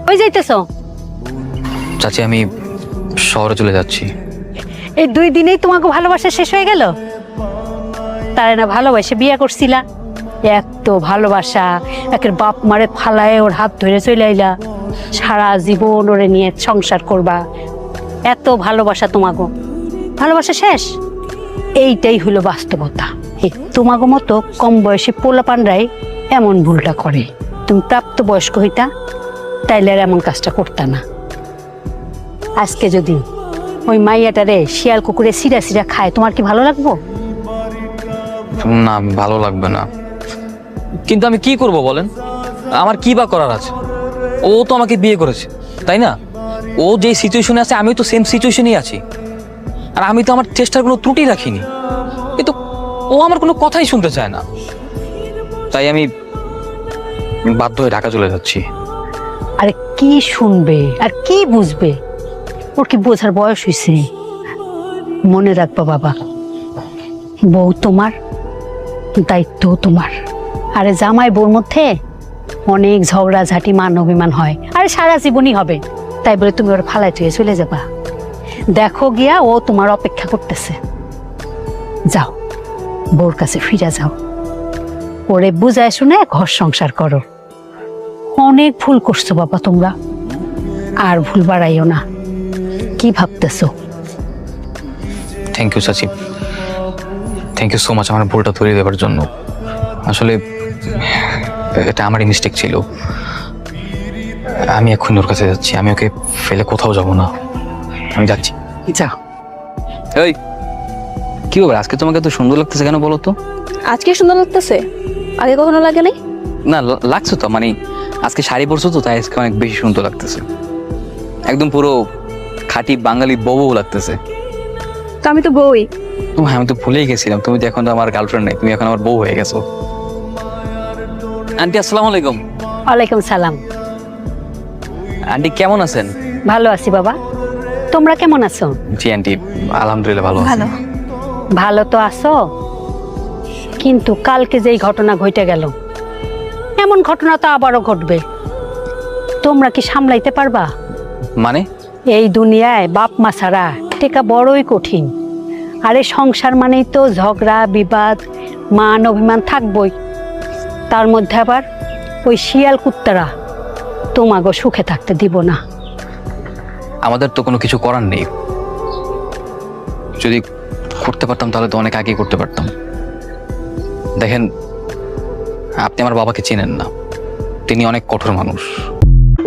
কই যাইতেছো? চাচি আমি শহরে চলে যাচ্ছি। এই 2 দিনেই তোমাকে ভালোবাসা শেষ হয়ে গেল? তারে না ভালোবাসে বিয়ে করছিলা? এত ভালোবাসা, একের বাপ মারে ফালায় ওর হাত ধরে চলে আইলা, সারা জীবন ওরে নিয়ে সংসার করবা। এত ভালোবাসা তোমাকে, ভালোবাসা শেষ? এইটাই হলো বাস্তবতা। তোমাকে মতো কম বয়সী পোলাপানরাই এমন ভুলটা করে। তুমি প্রাপ্ত বয়স্ক হইতা তাইলে আর এমন কাজটা করতা না। আজকে যদি ওই মাইয়াটারে শিয়াল কুকুরে সিরা সিরা খায়, তোমার কি ভালো লাগবো? না, ভালো লাগবে না। কিন্তু আমি কি করব বলেন? আমার কি বা করার আছে? ও তো আমাকে বিয়ে করেছে, তাই না? ও যে সিচুয়েশনে আছে আমিও তো সেম সিচুয়েশনেই আছি। আর আমি তো আমার চেষ্টার কোনো ত্রুটি রাখিনি, কিন্তু ও আমার কোনো কথাই শুনতে চায় না। তাই আমি বাধ্য হয়ে ঢাকা চলে যাচ্ছি। আরে কি শুনবে আর কি বুঝবে? ওর কি বোঝার বয়স হয়েছে? মনে রাখবা বাবা, বউ তোমার, দায়িত্ব তোমার। আরে জামাই বউর মধ্যে অনেক ঝগড়াঝাটি, মান অভিমান হয়, আরে সারা জীবনই হবে। তাই বলে তুমি ওর ফালাই থুয়ে চলে যাবা? দেখো গিয়া ও তোমার অপেক্ষা করতেছে। যাও, বউর কাছে ফিরে যাও, ওরে বুঝায় শুনে ঘর সংসার করো। অনেক ভুল করছো বাবা তোমরা, আর ভুল বাড়াইও না। কি ভাবতেছো? থ্যাংক ইউ চাচি, থ্যাংক ইউ সো মাচ আমার ভুলটা ধরিয়ে দেওয়ার জন্য। আসলে এটা আমারই মিস্টেক ছিল। আমি এখন ওর কাছে যাচ্ছি, আমি ওকে ফেলে কোথাও যাব না। আমি যাচ্ছি। আচ্ছা, এই কি ব্যাপার, আজকে তোমাকে এত সুন্দর লাগতেছে কেন বলো তো? আজকে সুন্দর লাগতেছে? আগে কখনো লাগে নাই? না, লাগছে তো, মানে আজকে শাড়ি পরছো তো, তাই আজকে অনেক বেশি সুন্দর লাগতেছে। একদম পুরো খাঁটি বাঙালি বউ লাগতেছে। তো আমি তো বউই। হ্যাঁ, আমি তো ভুলেই গেছিলাম, তুমি তো এখন তো আমার গার্লফ্রেন্ড নেই, তুমি এখন আমার বউ হয়ে গেছো। আন্টি আসসালামু আলাইকুম। ওয়ালাইকুম সালাম। আন্টি কেমন আছেন? ভালো আছি বাবা, তোমরা কেমন আছো? জি আন্টি, আলহামদুলিল্লাহ ভালো আছি। ভালো। ভালো তো আছো, কিন্তু কালকে যেই ঘটনা ঘটে গেল, এমন ঘটনা তো আবারও ঘটবে। তোমরা কি সামলাইতে পারবা? মানে? এই দুনিয়ায় বাপ মা ছাড়া টেকা বড়ই কঠিন। আরে সংসার মানেই তো ঝগড়া বিবাদ, মান অভিমান থাকবই। তার মধ্যে আবার ওই শিয়াল কুত্তারা তোমাগো সুখে থাকতে দিব না। আমাদের তো কোনো কিছু করার নেই। যদি করতে পারতাম তাহলে তো অনেক আগেই করতে পারতাম। দেখেন, আপনি আমার বাবাকে চেনেন না, তিনি অনেক কঠোর মানুষ।